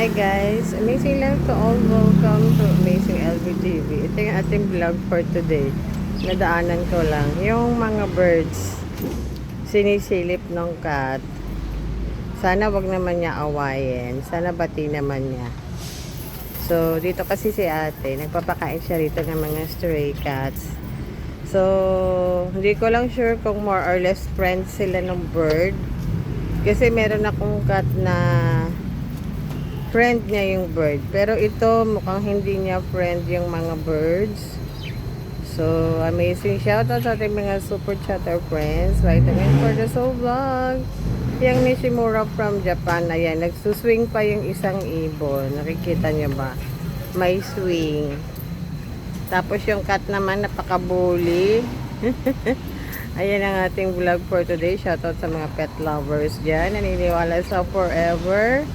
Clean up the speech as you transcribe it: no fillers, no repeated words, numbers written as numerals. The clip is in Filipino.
Hi guys, amazing lang to all. Welcome to Amazing LVTV. Ito yung ating vlog for today. Nadaanan ko lang yung mga birds sinisilip ng cat. Sana wag naman niya awayin. Sana bati naman niya. So dito kasi si ate, nagpapakain siya rito ng mga stray cats. So hindi ko lang sure kung more or less friends sila ng bird. Kasi meron akong cat na friend niya yung bird. Pero ito, mukhang hindi niya friend yung mga birds. So, amazing shoutout sa ating mga super chatter friends. Vitamin for the soul vlog. Yung Nishimura from Japan. Ayan, nagsuswing pa yung isang ibon. Nakikita niyo ba? May swing. Tapos yung cat naman, napaka-bully. Ayan ang ating vlog for today. Shoutout sa mga pet lovers dyan. Naniniwala sa forever.